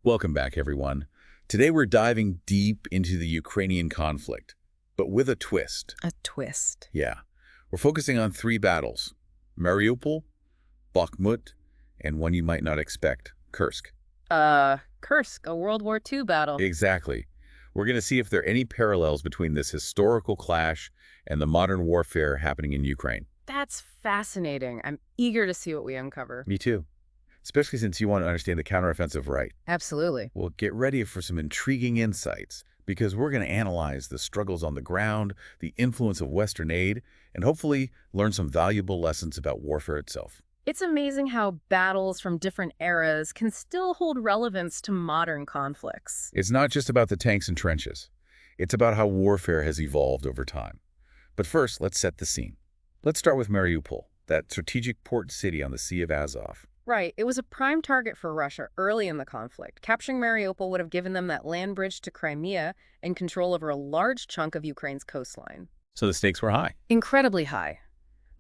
Welcome back, everyone. Today we're diving deep into the Ukrainian conflict, but with a twist. A twist. Yeah, we're focusing on three battles: Mariupol, Bakhmut, and one you might not expect, Kursk. Kursk, a World War II battle. Exactly. We're going to see if there are any parallels between this historical clash and the modern warfare happening in Ukraine. That's fascinating. I'm eager to see what we uncover. Me too. Especially since you want to understand the counteroffensive right. Absolutely. Well, get ready for some intriguing insights because we're going to analyze the struggles on the ground, the influence of Western aid, and hopefully learn some valuable lessons about warfare itself. It's amazing how battles from different eras can still hold relevance to modern conflicts. It's not just about the tanks and trenches. It's about how warfare has evolved over time. But first, let's set the scene. Let's start with Mariupol, that strategic port city on the Sea of Azov. Right, it was a prime target for Russia early in the conflict. Capturing Mariupol would have given them that land bridge to Crimea and control over a large chunk of Ukraine's coastline. So the stakes were high. Incredibly high.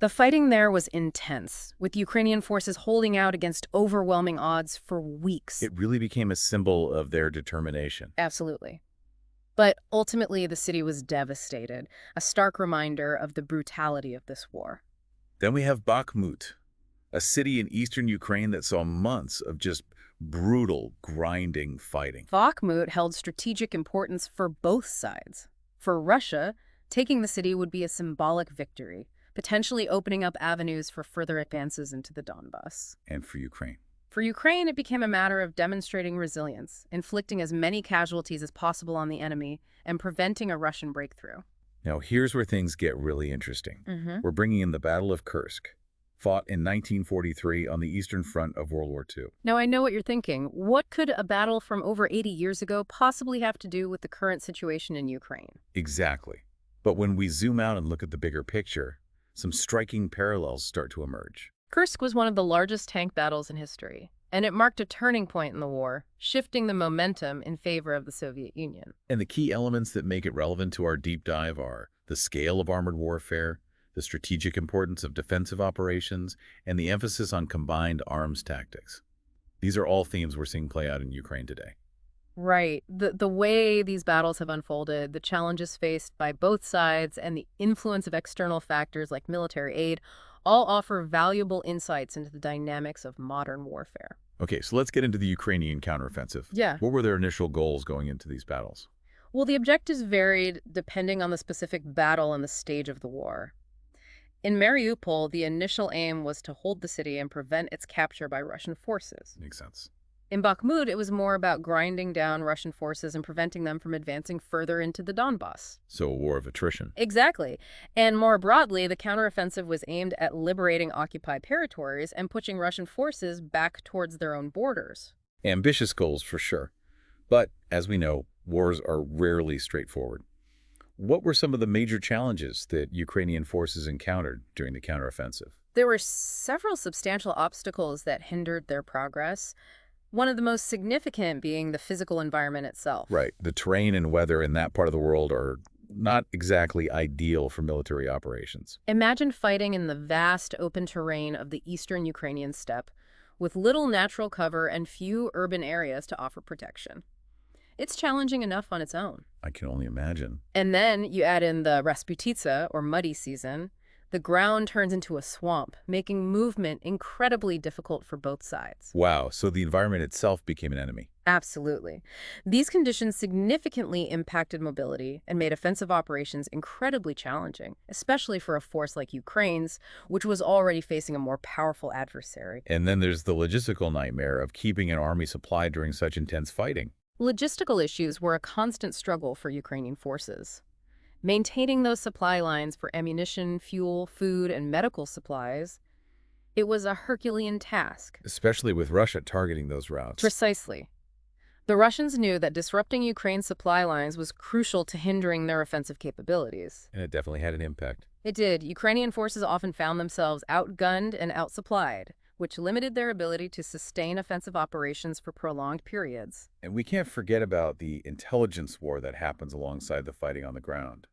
The fighting there was intense, with Ukrainian forces holding out against overwhelming odds for weeks. It really became a symbol of their determination. Absolutely. But ultimately, the city was devastated, a stark reminder of the brutality of this war. Then we have Bakhmut, a city in eastern Ukraine that saw months of just brutal, grinding fighting. Bakhmut held strategic importance for both sides. For Russia, taking the city would be a symbolic victory, potentially opening up avenues for further advances into the Donbas. And for Ukraine. For Ukraine, it became a matter of demonstrating resilience, inflicting as many casualties as possible on the enemy, and preventing a Russian breakthrough. Now, here's where things get really interesting. We're bringing in the Battle of Kursk, fought in 1943 on the Eastern Front of World War II. Now, I know what you're thinking. What could a battle from over 80 years ago possibly have to do with the current situation in Ukraine? Exactly. But when we zoom out and look at the bigger picture, some striking parallels start to emerge. Kursk was one of the largest tank battles in history, and it marked a turning point in the war, shifting the momentum in favor of the Soviet Union. And the key elements that make it relevant to our deep dive are the scale of armored warfare, the strategic importance of defensive operations, and the emphasis on combined arms tactics. These are all themes we're seeing play out in Ukraine today. Right. The way these battles have unfolded, the challenges faced by both sides, and the influence of external factors like military aid all offer valuable insights into the dynamics of modern warfare. Okay, so let's get into the Ukrainian counteroffensive. Yeah. What were their initial goals going into these battles? Well, the objectives varied depending on the specific battle and the stage of the war. In Mariupol, the initial aim was to hold the city and prevent its capture by Russian forces. Makes sense. In Bakhmut, it was more about grinding down Russian forces and preventing them from advancing further into the Donbas. So a war of attrition. Exactly. And more broadly, the counteroffensive was aimed at liberating occupied territories and pushing Russian forces back towards their own borders. Ambitious goals for sure. But, as we know, wars are rarely straightforward. What were some of the major challenges that Ukrainian forces encountered during the counteroffensive? There were several substantial obstacles that hindered their progress. One of the most significant being the physical environment itself. Right. The terrain and weather in that part of the world are not exactly ideal for military operations. Imagine fighting in the vast open terrain of the eastern Ukrainian steppe, with little natural cover and few urban areas to offer protection. It's challenging enough on its own. I can only imagine. And then you add in the Rasputitsa, or muddy season. The ground turns into a swamp, making movement incredibly difficult for both sides. Wow, so the environment itself became an enemy. Absolutely. These conditions significantly impacted mobility and made offensive operations incredibly challenging, especially for a force like Ukraine's, which was already facing a more powerful adversary. And then there's the logistical nightmare of keeping an army supplied during such intense fighting. Logistical issues were a constant struggle for Ukrainian forces. Maintaining those supply lines for ammunition, fuel, food, and medical supplies, it was a Herculean task. Especially with Russia targeting those routes. Precisely. The Russians knew that disrupting Ukraine's supply lines was crucial to hindering their offensive capabilities. And it definitely had an impact. It did. Ukrainian forces often found themselves outgunned and outsupplied, which limited their ability to sustain offensive operations for prolonged periods. And we can't forget about the intelligence war that happens alongside the fighting on the ground.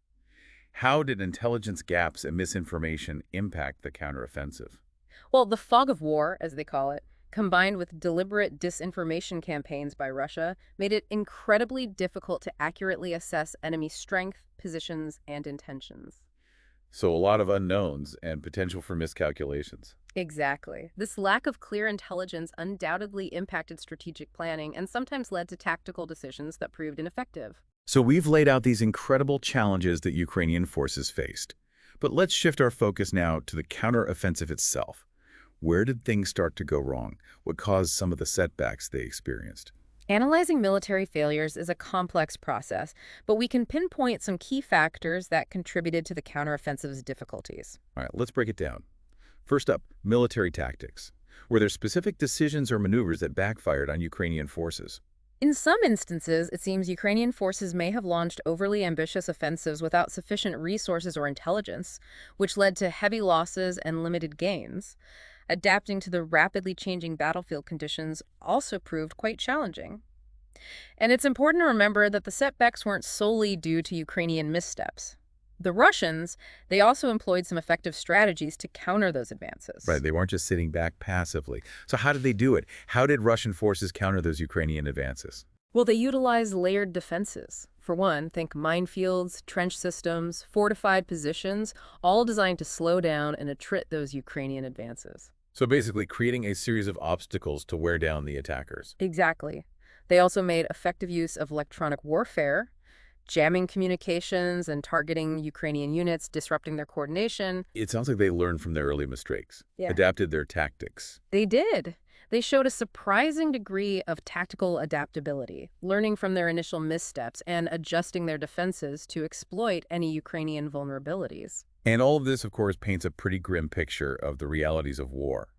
How did intelligence gaps and misinformation impact the counteroffensive? Well, the fog of war, as they call it, combined with deliberate disinformation campaigns by Russia, made it incredibly difficult to accurately assess enemy strength, positions, and intentions. So a lot of unknowns and potential for miscalculations. Exactly. This lack of clear intelligence undoubtedly impacted strategic planning and sometimes led to tactical decisions that proved ineffective. So we've laid out these incredible challenges that Ukrainian forces faced. But let's shift our focus now to the counteroffensive itself. Where did things start to go wrong? What caused some of the setbacks they experienced? Analyzing military failures is a complex process, but we can pinpoint some key factors that contributed to the counteroffensive's difficulties. All right, let's break it down. First up, military tactics. Were there specific decisions or maneuvers that backfired on Ukrainian forces? In some instances, it seems Ukrainian forces may have launched overly ambitious offensives without sufficient resources or intelligence, which led to heavy losses and limited gains. Adapting to the rapidly changing battlefield conditions also proved quite challenging. And it's important to remember that the setbacks weren't solely due to Ukrainian missteps. The Russians, they also employed some effective strategies to counter those advances. Right, they weren't just sitting back passively. So how did they do it? How did Russian forces counter those Ukrainian advances? Well, they utilized layered defenses. For one, think minefields, trench systems, fortified positions, all designed to slow down and attrit those Ukrainian advances. So basically creating a series of obstacles to wear down the attackers. Exactly. They also made effective use of electronic warfare, jamming communications and targeting Ukrainian units, disrupting their coordination. It sounds like they learned from their early mistakes, Yeah. adapted their tactics. They did. They showed a surprising degree of tactical adaptability, learning from their initial missteps and adjusting their defenses to exploit any Ukrainian vulnerabilities. And all of this, of course, paints a pretty grim picture of the realities of war.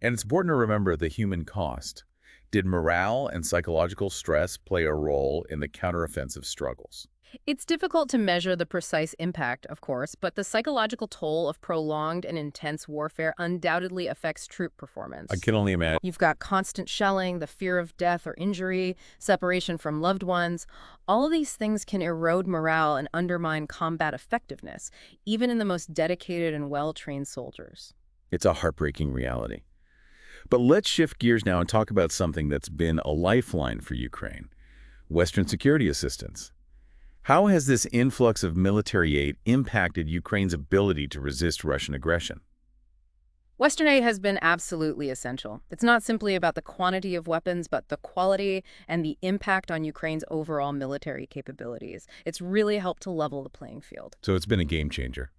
And it's important to remember the human cost. Did morale and psychological stress play a role in the counteroffensive struggles? It's difficult to measure the precise impact, of course, but the psychological toll of prolonged and intense warfare undoubtedly affects troop performance. I can only imagine. You've got constant shelling, the fear of death or injury, separation from loved ones. All of these things can erode morale and undermine combat effectiveness, even in the most dedicated and well-trained soldiers. It's a heartbreaking reality. But let's shift gears now and talk about something that's been a lifeline for Ukraine: Western security assistance. How has this influx of military aid impacted Ukraine's ability to resist Russian aggression? Western aid has been absolutely essential. It's not simply about the quantity of weapons, but the quality and the impact on Ukraine's overall military capabilities. It's really helped to level the playing field. So it's been a game changer.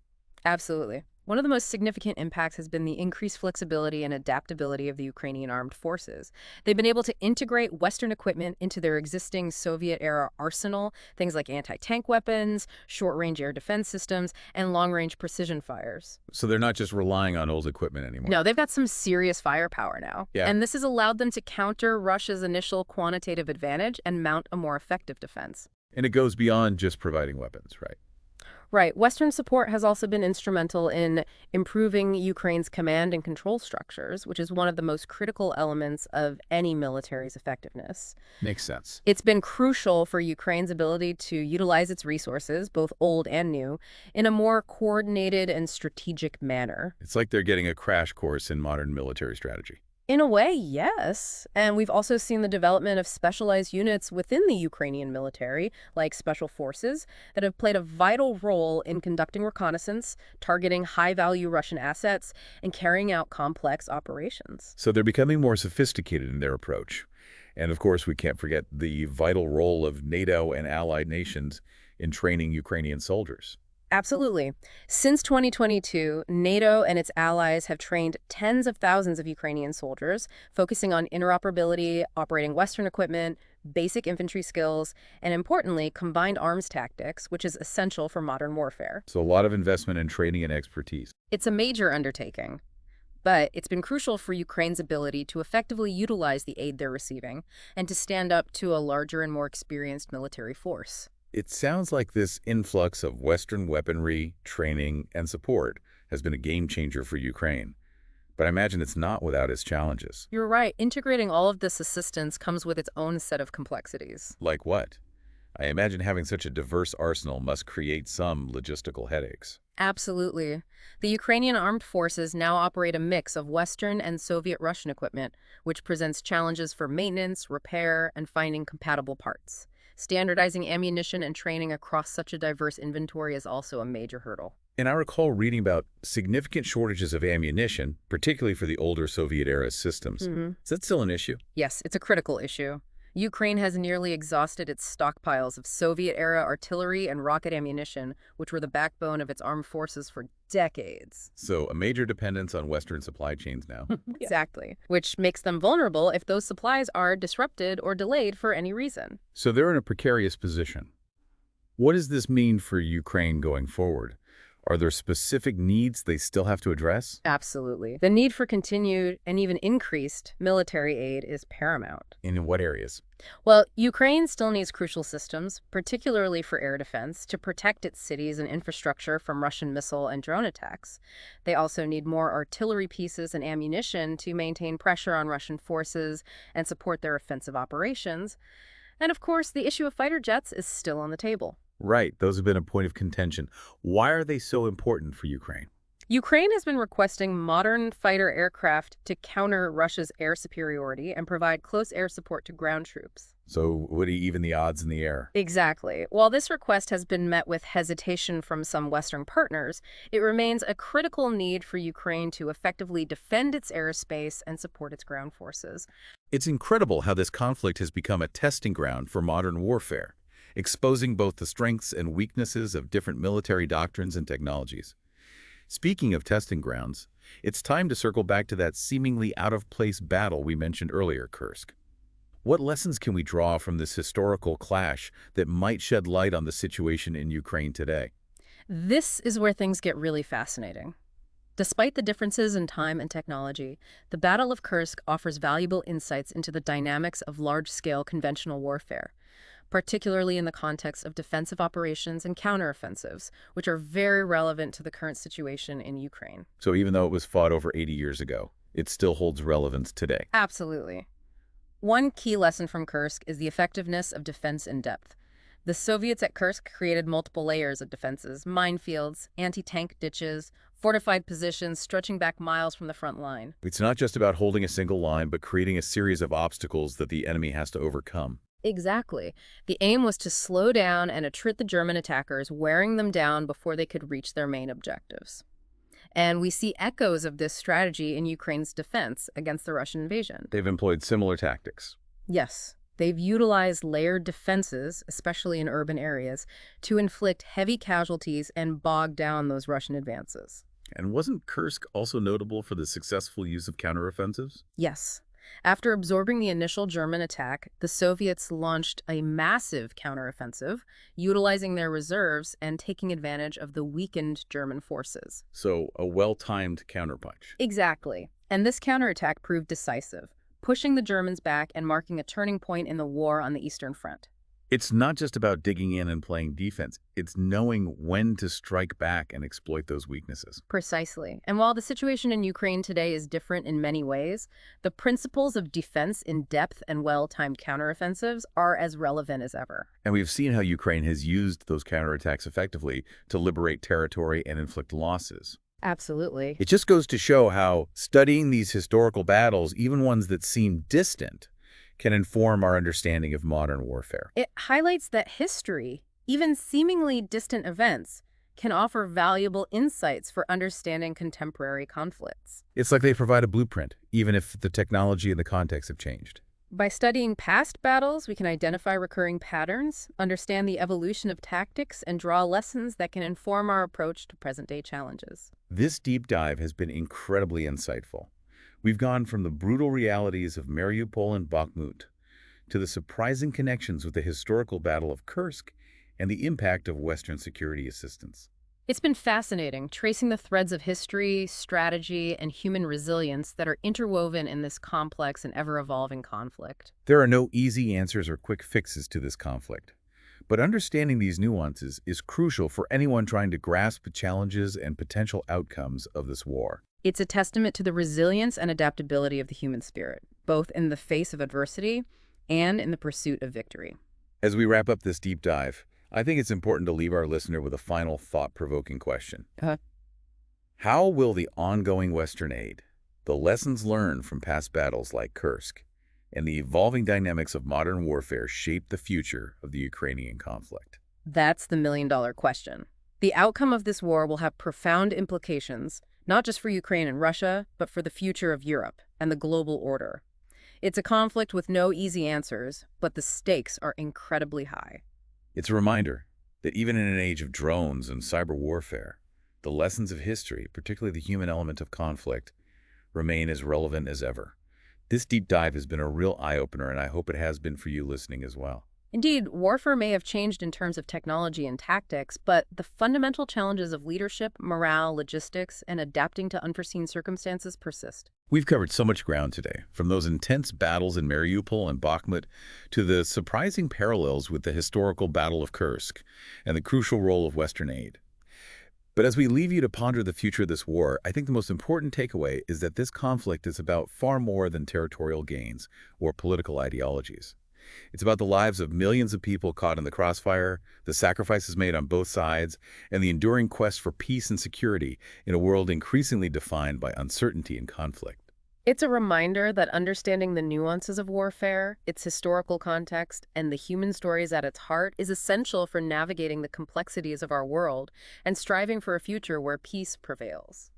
Absolutely. One of the most significant impacts has been the increased flexibility and adaptability of the Ukrainian armed forces. They've been able to integrate Western equipment into their existing Soviet-era arsenal, things like anti-tank weapons, short-range air defense systems, and long-range precision fires. So they're not just relying on old equipment anymore. No, they've got some serious firepower now. Yeah. And this has allowed them to counter Russia's initial quantitative advantage and mount a more effective defense. And it goes beyond just providing weapons, right? Right. Western support has also been instrumental in improving Ukraine's command and control structures, which is one of the most critical elements of any military's effectiveness. Makes sense. It's been crucial for Ukraine's ability to utilize its resources, both old and new, in a more coordinated and strategic manner. It's like they're getting a crash course in modern military strategy. In a way, yes. And we've also seen the development of specialized units within the Ukrainian military, like special forces, that have played a vital role in conducting reconnaissance, targeting high-value Russian assets, and carrying out complex operations. So they're becoming more sophisticated in their approach. And of course, we can't forget the vital role of NATO and allied nations in training Ukrainian soldiers. Absolutely. Since 2022, NATO and its allies have trained tens of thousands of Ukrainian soldiers, focusing on interoperability, operating Western equipment, basic infantry skills, and importantly, combined arms tactics, which is essential for modern warfare. So a lot of investment in training and expertise. It's a major undertaking, but it's been crucial for Ukraine's ability to effectively utilize the aid they're receiving and to stand up to a larger and more experienced military force. It sounds like this influx of Western weaponry, training, and support has been a game changer for Ukraine. But I imagine it's not without its challenges. You're right. Integrating all of this assistance comes with its own set of complexities. Like what? I imagine having such a diverse arsenal must create some logistical headaches. Absolutely. The Ukrainian armed forces now operate a mix of Western and Soviet Russian equipment, which presents challenges for maintenance, repair, and finding compatible parts. Standardizing ammunition and training across such a diverse inventory is also a major hurdle. And I recall reading about significant shortages of ammunition, particularly for the older Soviet-era systems. Is that still an issue? Yes, it's a critical issue. Ukraine has nearly exhausted its stockpiles of Soviet-era artillery and rocket ammunition, which were the backbone of its armed forces for decades. So a major dependence on Western supply chains now. Exactly. Which makes them vulnerable if those supplies are disrupted or delayed for any reason. So they're in a precarious position. What does this mean for Ukraine going forward? Are there specific needs they still have to address? Absolutely. The need for continued and even increased military aid is paramount. And in what areas? Well, Ukraine still needs crucial systems, particularly for air defense, to protect its cities and infrastructure from Russian missile and drone attacks. They also need more artillery pieces and ammunition to maintain pressure on Russian forces and support their offensive operations. And of course, the issue of fighter jets is still on the table. Right, those have been a point of contention. Why are they so important for Ukraine? Ukraine has been requesting modern fighter aircraft to counter Russia's air superiority and provide close air support to ground troops. So would he even the odds in the air? Exactly. While this request has been met with hesitation from some Western partners, it remains a critical need for Ukraine to effectively defend its airspace and support its ground forces. It's incredible how this conflict has become a testing ground for modern warfare, exposing both the strengths and weaknesses of different military doctrines and technologies. Speaking of testing grounds, it's time to circle back to that seemingly out-of-place battle we mentioned earlier, Kursk. What lessons can we draw from this historical clash that might shed light on the situation in Ukraine today? This is where things get really fascinating. Despite the differences in time and technology, the Battle of Kursk offers valuable insights into the dynamics of large-scale conventional warfare, particularly in the context of defensive operations and counteroffensives, which are very relevant to the current situation in Ukraine. So even though it was fought over 80 years ago, it still holds relevance today. Absolutely. One key lesson from Kursk is the effectiveness of defense in depth. The Soviets at Kursk created multiple layers of defenses, minefields, anti-tank ditches, fortified positions stretching back miles from the front line. It's not just about holding a single line, but creating a series of obstacles that the enemy has to overcome. Exactly. The aim was to slow down and attrit the German attackers, wearing them down before they could reach their main objectives. And we see echoes of this strategy in Ukraine's defense against the Russian invasion. They've employed similar tactics. Yes, they've utilized layered defenses, especially in urban areas, to inflict heavy casualties and bog down those Russian advances. And wasn't Kursk also notable for the successful use of counteroffensives? Yes. After absorbing the initial German attack, the Soviets launched a massive counteroffensive, utilizing their reserves and taking advantage of the weakened German forces. So a well-timed counterpunch. Exactly. And this counterattack proved decisive, pushing the Germans back and marking a turning point in the war on the Eastern Front. It's not just about digging in and playing defense. It's knowing when to strike back and exploit those weaknesses. Precisely. And while the situation in Ukraine today is different in many ways, the principles of defense in depth and well-timed counteroffensives are as relevant as ever. And we've seen how Ukraine has used those counterattacks effectively to liberate territory and inflict losses. Absolutely. It just goes to show how studying these historical battles, even ones that seem distant, can inform our understanding of modern warfare. It highlights that history, even seemingly distant events, can offer valuable insights for understanding contemporary conflicts. It's like they provide a blueprint, even if the technology and the context have changed. By studying past battles, we can identify recurring patterns, understand the evolution of tactics, and draw lessons that can inform our approach to present-day challenges. This deep dive has been incredibly insightful. We've gone from the brutal realities of Mariupol and Bakhmut to the surprising connections with the historical Battle of Kursk and the impact of Western security assistance. It's been fascinating, tracing the threads of history, strategy, and human resilience that are interwoven in this complex and ever-evolving conflict. There are no easy answers or quick fixes to this conflict, but understanding these nuances is crucial for anyone trying to grasp the challenges and potential outcomes of this war. It's a testament to the resilience and adaptability of the human spirit, both in the face of adversity and in the pursuit of victory. As we wrap up this deep dive, I think it's important to leave our listener with a final thought-provoking question. Uh, How will the ongoing Western aid, the lessons learned from past battles like Kursk, and the evolving dynamics of modern warfare shape the future of the Ukrainian conflict? That's the million-dollar question. The outcome of this war will have profound implications, not just for Ukraine and Russia, but for the future of Europe and the global order. It's a conflict with no easy answers, but the stakes are incredibly high. It's a reminder that even in an age of drones and cyber warfare, the lessons of history, particularly the human element of conflict, remain as relevant as ever. This deep dive has been a real eye-opener, and I hope it has been for you listening as well. Indeed, warfare may have changed in terms of technology and tactics, but the fundamental challenges of leadership, morale, logistics, and adapting to unforeseen circumstances persist. We've covered so much ground today, from those intense battles in Mariupol and Bakhmut to the surprising parallels with the historical Battle of Kursk and the crucial role of Western aid. But as we leave you to ponder the future of this war, I think the most important takeaway is that this conflict is about far more than territorial gains or political ideologies. It's about the lives of millions of people caught in the crossfire, the sacrifices made on both sides, and the enduring quest for peace and security in a world increasingly defined by uncertainty and conflict. It's a reminder that understanding the nuances of warfare, its historical context, and the human stories at its heart is essential for navigating the complexities of our world and striving for a future where peace prevails.